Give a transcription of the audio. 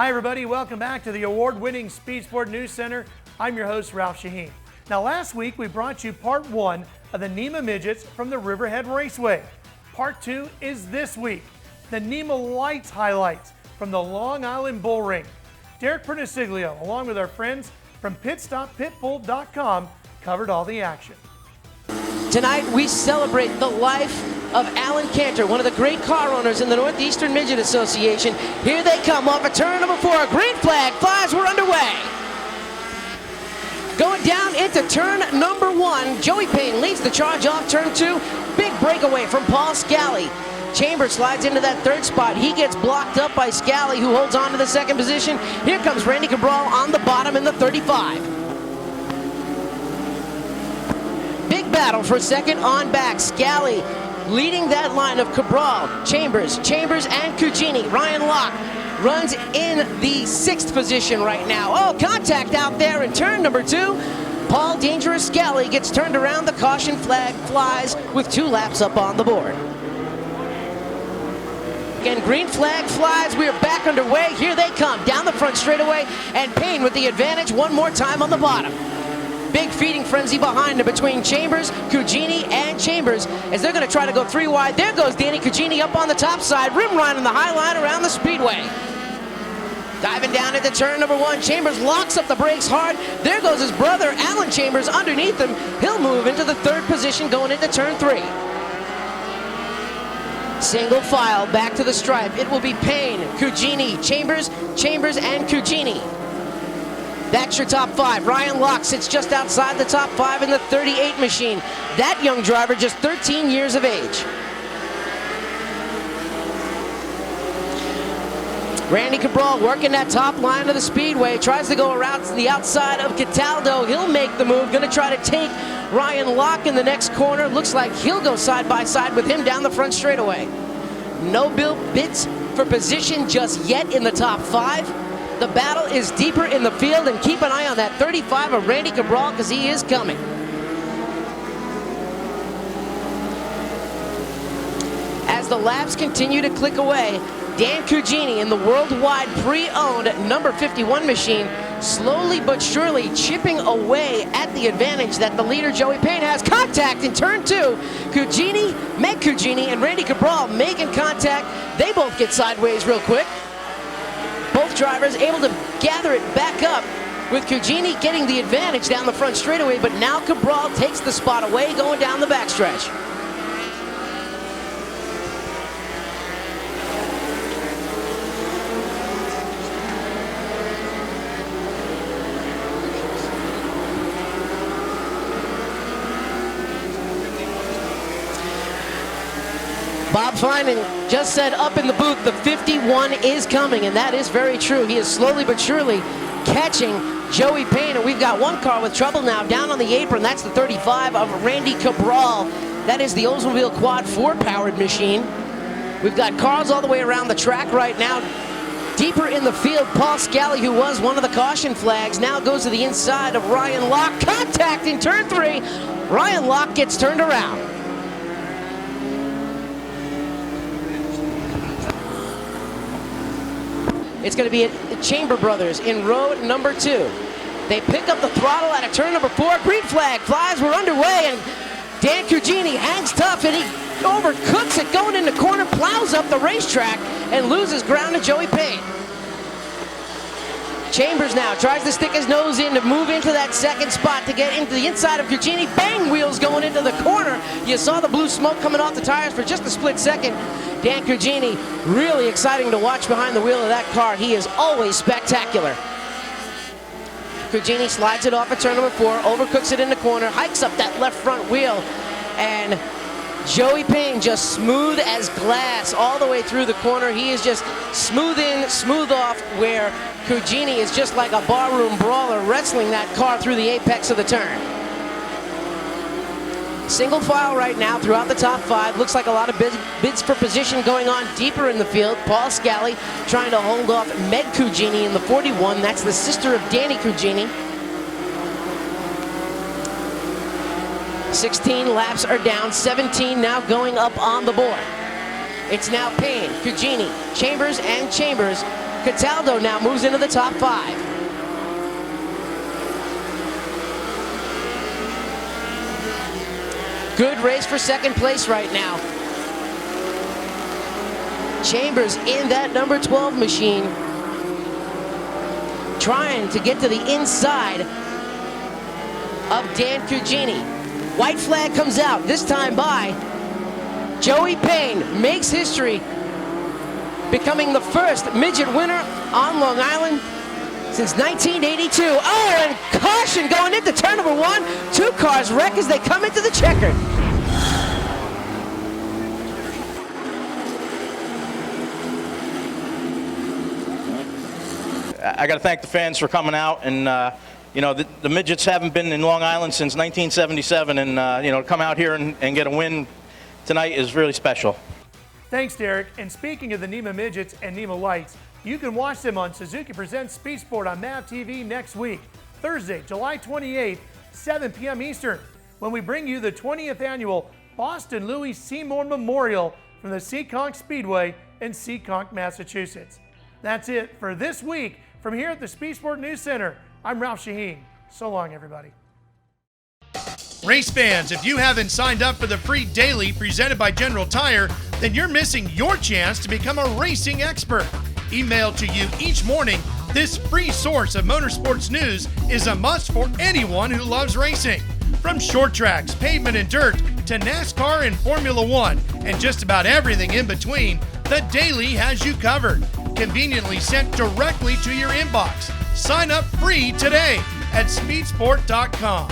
Hi everybody, welcome back to the award-winning Speed Sport News Center. I'm your host, Ralph Sheheen. Now last week we brought you part 1 of the NEMA Midgets from the Riverhead Raceway. Part 2 is this week, the NEMA Lights highlights from the Long Island Bull Ring. Derek Pernesiglio, along with our friends from PitStopPitbull.com, covered all the action. Tonight we celebrate the life of Alan Cantor, one of the great car owners in the Northeastern Midget Association. Here they come off of turn number 4. Green flag flies, we're underway. Going down into turn number 1, Joey Payne leads the charge off turn 2. Big breakaway from Paul Scally. Chambers slides into that 3rd spot. He gets blocked up by Scally, who holds on to the 2nd position. Here comes Randy Cabral on the bottom in the 35. Big battle for 2nd on back. Scally leading that line of Cabral, Chambers, and Cugini. Ryan Locke runs in the 6th position right now. Oh, contact out there in turn number 2. Paul Dangerous Scally gets turned around. The caution flag flies with 2 laps up on the board. Again, green flag flies. We are back underway. Here they come down the front straightaway, and Payne with the advantage one more time on the bottom. Big feeding frenzy behind him between Chambers, Cugini, and Chambers as they're going to try to go 3 wide. There goes Danny Cugini up on the top side, rim line on the high line around the speedway. Diving down into turn number 1, Chambers locks up the brakes hard. There goes his brother, Alan Chambers, underneath him. He'll move into the 3rd position going into turn 3. Single file back to the stripe. It will be Payne, Cugini, Chambers, and Cugini. That's your top 5. Ryan Locke sits just outside the top 5 in the 38 machine. That young driver, just 13 years of age. Randy Cabral working that top line of the speedway. Tries to go around to the outside of Cataldo. He'll make the move. Going to try to take Ryan Locke in the next corner. Looks like he'll go side by side with him down the front straightaway. No bids for position just yet in the top 5. The battle is deeper in the field, and keep an eye on that 35 of Randy Cabral because he is coming. As the laps continue to click away, Dan Cugini in the worldwide pre-owned number 51 machine, slowly but surely chipping away at the advantage that the leader Joey Payne has. Contact in turn 2. Meg Cugini and Randy Cabral making contact. They both get sideways real quick. Both drivers able to gather it back up, with Cugini getting the advantage down the front straightaway, but now Cabral takes the spot away going down the backstretch. Bob Finan just said up in the booth, the 51 is coming, and that is very true. He is slowly but surely catching Joey Payne, and we've got one car with trouble now down on the apron. That's the 35 of Randy Cabral. That is the Oldsmobile Quad 4-powered machine. We've got cars all the way around the track right now. Deeper in the field, Paul Scally, who was one of the caution flags, now goes to the inside of Ryan Locke. Contact in turn 3. Ryan Locke gets turned around. It's going to be Chamber Brothers in row number 2. They pick up the throttle out of turn number 4. Green flag flies. We're underway, and Dan Cugini hangs tough, and he overcooks it going in the corner, plows up the racetrack, and loses ground to Joey Payne. Chambers now tries to stick his nose in to move into that 2nd spot to get into the inside of Cugini. Bang, wheels going into the corner. You saw the blue smoke coming off the tires for just a split second. Dan Cugini, really exciting to watch behind the wheel of that car. He is always spectacular. Cugini slides it off at turn number 4, overcooks it in the corner, hikes up that left front wheel, and Joey Payne just smooth as glass all the way through the corner. He is just smooth in, smooth off, where Cugini is just like a barroom brawler wrestling that car through the apex of the turn. Single file right now throughout the top 5. Looks like a lot of bids for position going on deeper in the field. Paul Scally trying to hold off Meg Cugini in the 41. That's the sister of Danny Cugini. 16 laps are down, 17 now going up on the board. It's now Payne, Cugini, Chambers, Cataldo now moves into the top 5. Good race for second place right now. Chambers in that number 12 machine, trying to get to the inside of Dan Cugini. White flag comes out, this time by Joey Payne. Makes history, becoming the first midget winner on Long Island since 1982. Oh, and caution going into turn number 1. 2 cars wreck as they come into the checker. I got to thank the fans for coming out, and you know, the midgets haven't been in Long Island since 1977, and you know, to come out here and get a win tonight is really special. Thanks, Derek. And speaking of the NEMA Midgets and NEMA Lights, you can watch them on Suzuki Presents Speed Sport on MAV TV next week, Thursday, July 28th, 7 p.m. Eastern, when we bring you the 20th annual Boston Louis Seymour Memorial from the Seekonk Speedway in Seekonk, Massachusetts. That's it for this week from here at the Speed Sport News Center. I'm Ralph Sheheen. So long, everybody. Race fans, if you haven't signed up for the free daily presented by General Tire, then you're missing your chance to become a racing expert. Emailed to you each morning, this free source of motorsports news is a must for anyone who loves racing. From short tracks, pavement and dirt, to NASCAR and Formula One, and just about everything in between, the Daily has you covered. Conveniently sent directly to your inbox. Sign up free today at speedsport.com.